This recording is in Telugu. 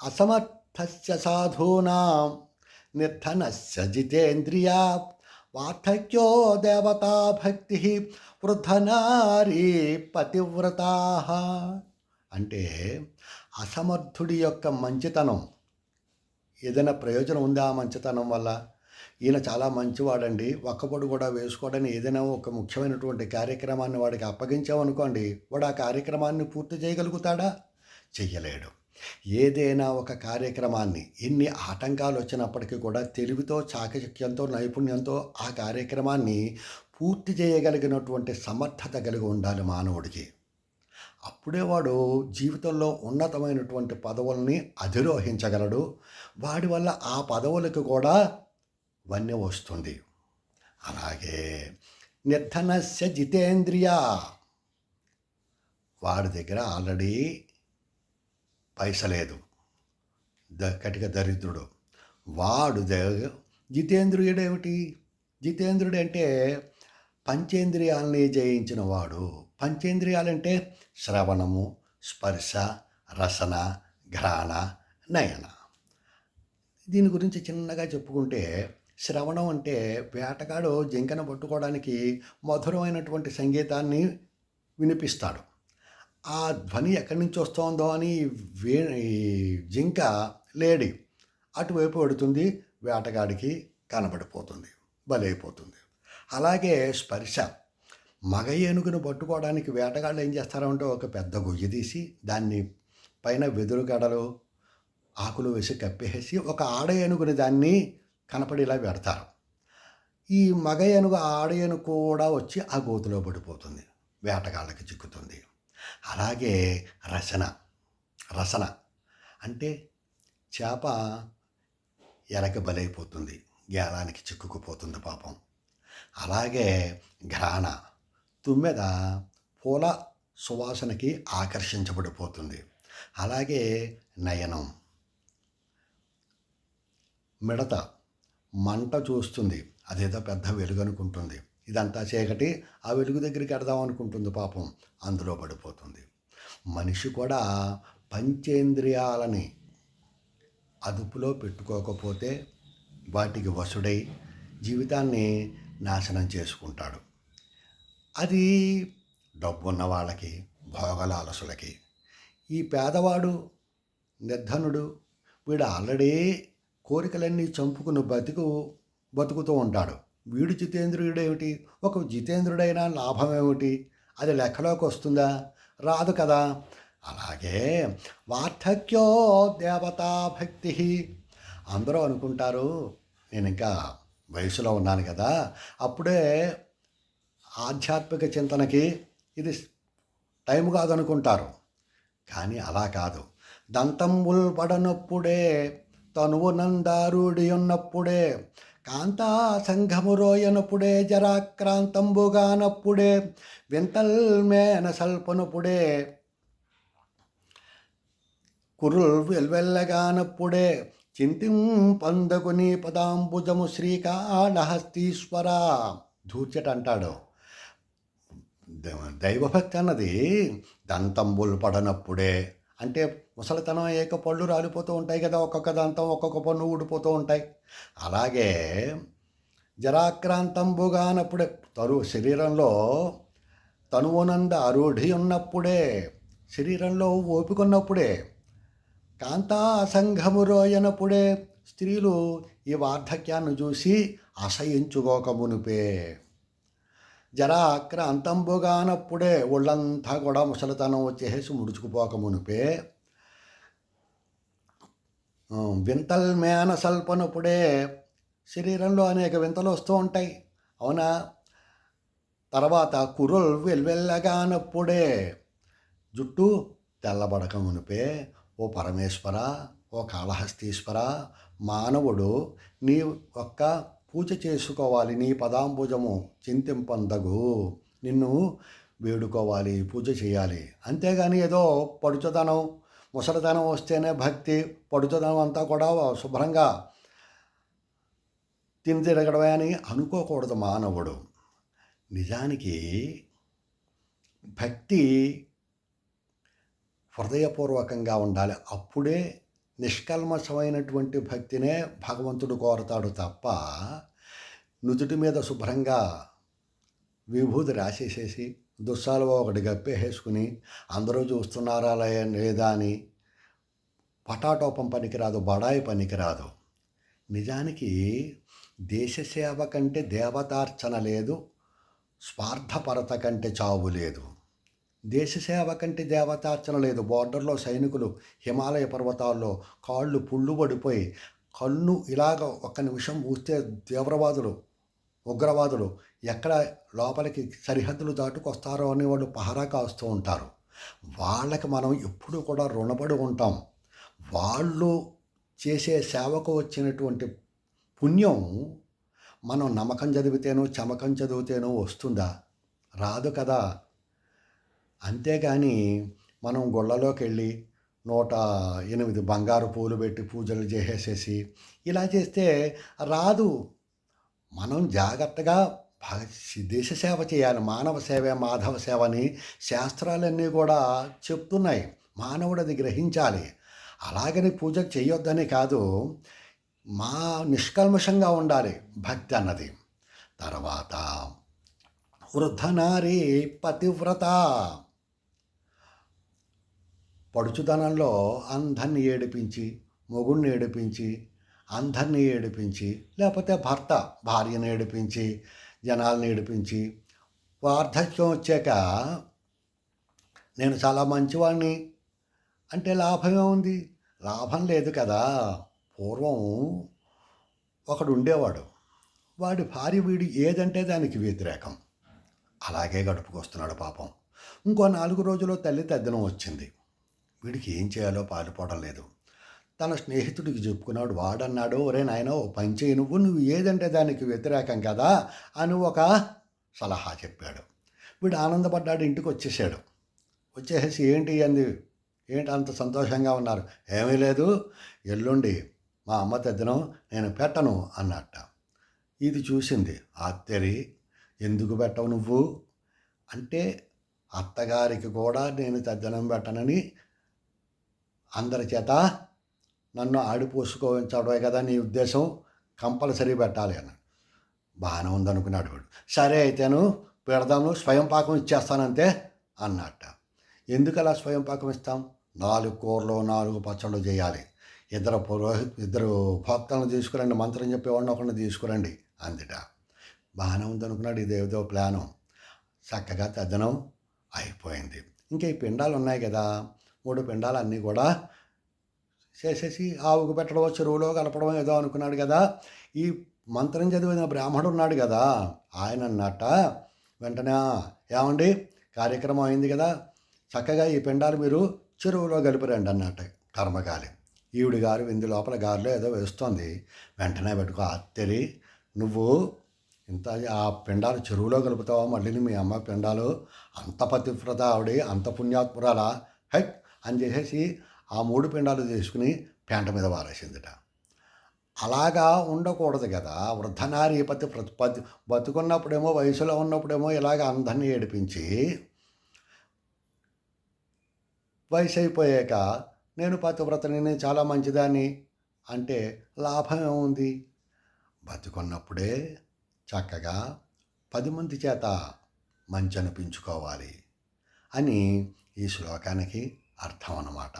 అసమర్థస్య సాధూనాం నిర్ధనస్య జితేంద్రియా వార్ధక్యో దేవతా భక్తి వృద్ధనారీ పతివ్రతా. అంటే అసమర్థుడి యొక్క మంచితనం, ఏదైనా ప్రయోజనం ఉందా ఆ మంచితనం వల్ల? ఈయన చాలా మంచివాడండి, ఒక్కపొడు కూడా వేసుకోవడానికి ఏదైనా ఒక ముఖ్యమైనటువంటి కార్యక్రమాన్ని వాడికి అప్పగించామనుకోండి, వాడు ఆ కార్యక్రమాన్ని పూర్తి చేయగలుగుతాడా? చెయ్యలేడు. ఏదైనా ఒక కార్యక్రమాన్ని ఎన్ని ఆటంకాలు వచ్చినప్పటికీ కూడా తెలివితో, చాకచక్యంతో, నైపుణ్యంతో ఆ కార్యక్రమాన్ని పూర్తి చేయగలిగినటువంటి సమర్థత కలిగి ఉండాలి మానవుడికి. అప్పుడే వాడు జీవితంలో ఉన్నతమైనటువంటి పదవుల్ని అధిరోహించగలడు. వాడి వల్ల ఆ పదవులకు కూడా వన్నె వస్తుంది. అలాగే నిర్ధనస్య జితేంద్రియ, వాడి దగ్గర ఆల్రెడీ పైసలేదు, కటిక దరిద్రుడు. వాడు జితేంద్రియుడేమిటి? జితేంద్రుడు అంటే పంచేంద్రియాలని జయించిన వాడు. పంచేంద్రియాలంటే శ్రవణము, స్పర్శ, రసన, ఘ్రాణ, నయన. దీని గురించి చిన్నగా చెప్పుకుంటే, శ్రవణం అంటే వేటగాడు జింకను పట్టుకోవడానికి మధురమైనటువంటి సంగీతాన్ని వినిపిస్తాడు. ఆ ధ్వని ఎక్కడి నుంచి వస్తుందో అని జింక లేడి అటువైపు పడుతుంది, వేటగాడికి కనబడిపోతుంది, బలైపోతుంది. అలాగే స్పర్శ, మగ ఏనుగును పట్టుకోవడానికి వేటగాళ్ళు ఏం చేస్తారంటే ఒక పెద్ద గొయ్యి తీసి దాన్ని పైన వెదురు గడలు, ఆకులు వేసి కప్పేసి ఒక ఆడ ఏనుగుని దాన్ని కనపడేలా పెడతారు. ఈ మగ ఏనుగు ఆడ ఏనుగు కూడా వచ్చి ఆ గోతులో పడిపోతుంది, వేటగాళ్ళకి చిక్కుతుంది. అలాగే రసన అంటే చేప ఎరక బలైపోతుంది, గేలానికి చిక్కుకుపోతుంది పాపం. అలాగే ఘ్రాణ, తుమ్మెద పూల సువాసనకి ఆకర్షించబడిపోతుంది. అలాగే నయనం, మిడత మంట చూస్తుంది, అదేదో పెద్ద వెలుగు అనుకుంటుంది, ఇదంతా చీకటి, ఆ వెలుగు దగ్గరికి వెడదాం అనుకుంటుంది పాపం, అందులో పడిపోతుంది. మనిషి కూడా పంచేంద్రియాలని అదుపులో పెట్టుకోకపోతే వాటికి వశుడై జీవితాన్ని నాశనం చేసుకుంటాడు. అది డబ్బున్న వాళ్ళకి, భోగలాలసులకి. ఈ పేదవాడు, నిర్ధనుడు, వీడు ఆల్రెడీ కోరికలన్నీ చంపుకుని బతుకుతూ ఉంటాడు. వీడు జితేంద్రియుడేమిటి? ఒక జితేంద్రుడైనా లాభం ఏమిటి? అది లెక్కలోకి వస్తుందా? రాదు కదా. అలాగే వార్ధక్యో దేవతా భక్తి. అందరూ అనుకుంటారు నేను ఇంకా వయసులో ఉన్నాను కదా, అప్పుడే ఆధ్యాత్మిక చింతనకి ఇది టైం కాదనుకుంటారు. కానీ అలా కాదు. దంతంబుల్ పడనప్పుడే, తనువు నందారుడి ఉన్నప్పుడే, కాంతా సంఘము రోయనప్పుడే, జరాక్రాంతంబుగానప్పుడే, వింతల్ మేన సల్పనప్పుడే, కురుల్ వెల్వెల్లగానప్పుడే, చింతిం పందగుని పదాంబుజము శ్రీకాళహస్తీశ్వర. ధూర్చట అంటాడు. దైవభక్తి అన్నది దంతంబులు పడనప్పుడే, అంటే ముసలితనం ఏక పళ్ళు రాలిపోతూ ఉంటాయి కదా, ఒక్కొక్క దంతం ఒక్కొక్క పన్ను ఊడిపోతూ ఉంటాయి. అలాగే జరాక్రాంతంబుగానప్పుడే, శరీరంలో తనువునంద అరుఢి ఉన్నప్పుడే, శరీరంలో ఓపిక ఉన్నప్పుడే, కాంతా అసంఘము రోయనప్పుడే, స్త్రీలు ఈ వార్ధక్యాన్ని చూసి అసహించుకోక మునిపే, జరాక్రాంతంబుగానప్పుడే, ఒళ్ళంతా కూడా ముసలితనం వచ్చేసి ముడుచుకుపోక మునిపే, వింతల్ మేన సల్పనప్పుడే, శరీరంలో అనేక వింతలు వస్తూ ఉంటాయి, అవునా. తర్వాత కురుల్ వెల్వెల్లగానప్పుడే, జుట్టు తెల్లబడక మునిపే, ఓ పరమేశ్వర, ఓ కాళహస్తీశ్వర, మానవుడు నీ ఒక్క పూజ చేసుకోవాలి, నీ పదాంబుజము చింతింపందగు, నిన్ను వేడుకోవాలి, పూజ చేయాలి. అంతేగాని ఏదో పడుచుదనం, ముసలితనం వస్తేనే భక్తి, పడుచుదనం అంతా కూడా శుభ్రంగా తిరగడమే అని అనుకోకూడదు మానవుడు. నిజానికి భక్తి హృదయపూర్వకంగా ఉండాలి. అప్పుడే నిష్కల్మషమైనటువంటి భక్తినే భగవంతుడు కోరతాడు తప్ప నుదుటి మీద శుభ్రంగా విభూతి రాసేసేసి దుస్సాలువా ఒకటి గప్పేసేసుకుని అందరూ చూస్తున్నారా లేదా అని పటాటోపం పనికిరాదు, బడాయి పనికిరాదు. నిజానికి దేశసేవ కంటే దేవతార్చన లేదు, స్వార్థపరత కంటే చావు లేదు. దేశసేవ కంటే దేవతార్చన లేదు. బోర్డర్లో సైనికులు హిమాలయ పర్వతాల్లో కాళ్ళు పుళ్ళు పడిపోయి కన్ను ఇలాగ ఒక్క నిమిషం ఊస్తే తీవ్రవాదులు, ఉగ్రవాదులు ఎక్కడ లోపలికి సరిహద్దులు దాటుకొస్తారో అని వాళ్ళు పహరా కాస్తూ ఉంటారు. వాళ్ళకి మనం ఎప్పుడు కూడా రుణపడి ఉంటాం. వాళ్ళు చేసే సేవకు వచ్చినటువంటి పుణ్యం మనం నమ్మకం చదివితేనో చమకం చదివితేనో వస్తుందా? రాదు కదా. అంతేగాని మనం గుళ్ళలోకి వెళ్ళి 108 బంగారు పూలు పెట్టి పూజలు చేసేసేసి ఇలా చేస్తే రాదు. మనం జాగ్రత్తగా దేశ సేవ చేయాలి. మానవ సేవే మాధవ సేవ అని శాస్త్రాలన్నీ కూడా చెప్తున్నాయి. మానవుడు అది గ్రహించాలి. అలాగని పూజ చేయొద్దని కాదు, నిష్కల్మషంగా ఉండాలి భక్తి అన్నది. తర్వాత వృద్ధనారీ పతివ్రత. పడుచుదనంలో అందరిని ఏడిపించి, మొగుడిని ఏడిపించి, అందరినీ ఏడిపించి, లేకపోతే భర్త భార్యను ఏడిపించి, జనాలను ఏడిపించి, వార్ధక్యం వచ్చాక నేను చాలా మంచివాడిని అంటే లాభమే ఉంది? లాభం లేదు కదా. పూర్వం ఒకడు ఉండేవాడు, వాడి భార్య వీడు ఏదంటే దానికి వ్యతిరేకం. అలాగే గడుపుకొస్తున్నాడు పాపం. ఇంకో 4 రోజుల్లో తల్లి తద్దినం వచ్చింది. వీడికి ఏం చేయాలో పాలుపోవడం లేదు. తన స్నేహితుడికి చెప్పుకున్నాడు. వాడన్నాడు, ఒరే నాయన ఓ పని చేయి, నువ్వు ఏదంటే దానికి వ్యతిరేకం కదా అని ఒక సలహా చెప్పాడు. వీడు ఆనందపడ్డాడు, ఇంటికి వచ్చేసాడు. వచ్చేసి ఏంటి అంత సంతోషంగా ఉన్నారు? ఏమీ లేదు, ఎల్లుండి మా అమ్మ తద్దినం నేను పెట్టను అన్నట్ట. ఇది చూసింది ఆత్తరి. ఎందుకు పెట్టవు నువ్వు అంటే, అత్తగారికి కూడా నేను తద్దినం పెట్టనని అందరి చేత నన్ను ఆడిపోసుకోవించడమే కదా నీ ఉద్దేశం, కంపల్సరీ పెట్టాలి అన్నాడు. బాగానే ఉందనుకున్నాడు వాడు. సరే అయితేను పెడదాము, స్వయం పాకం ఇచ్చేస్తానంతే అన్నట్ట. ఎందుకు అలా స్వయం పాకం ఇస్తాం? 4 కూరలు 4 పచ్చళ్ళు చేయాలి. ఇద్దరు భక్తులను తీసుకురండి, మంత్రం చెప్పేవాడిని ఒకరిని తీసుకురండి అందుట. బాగానే ఉందనుకున్నాడు. ఇదేదో ప్లాను. చక్కగా తద్దనం అయిపోయింది. ఇంకా ఈ పిండాలు ఉన్నాయి కదా, 3 పిండాలు అన్నీ కూడా చేసేసి ఆవుకు పెట్టడం, చెరువులో కలపడం ఏదో అనుకున్నాడు కదా. ఈ మంత్రం చదివిన బ్రాహ్మడు ఉన్నాడు కదా, ఆయన అన్నట్ట వెంటనే, ఏమండి కార్యక్రమం అయింది కదా, చక్కగా ఈ పిండాలు మీరు చెరువులో కలిపిరండి అన్నట్ట. కర్మగాలి ఈవిడి గారు విందు లోపల గారిలో ఏదో వేస్తోంది. వెంటనే పెట్టుకో, అత్తెరి నువ్వు ఇంత ఆ పిండాలు చెరువులో కలుపుతావా? మళ్ళీ మీ అమ్మ పిండాలు అంత పతివ్రత ఆవిడ, అంత పుణ్యాత్మురాలా హెట్ అని చేసేసి ఆ 3 పిండాలు తీసుకుని పెంట మీద వారేసిందిట. అలాగా ఉండకూడదు కదా. వృద్ధనారీ బతుకున్నప్పుడేమో, వయసులో ఉన్నప్పుడేమో ఇలాగ అందరినీ ఏడిపించి, వయసు అయిపోయాక నేను పతివ్రతని, నేను చాలా మంచిదాన్ని అంటే లాభం ఏముంది? బతుకున్నప్పుడే చక్కగా 10 మంది చేత మంచి అనిపించుకోవాలి అని ఈ శ్లోకానికి అర్థం అన్నమాట.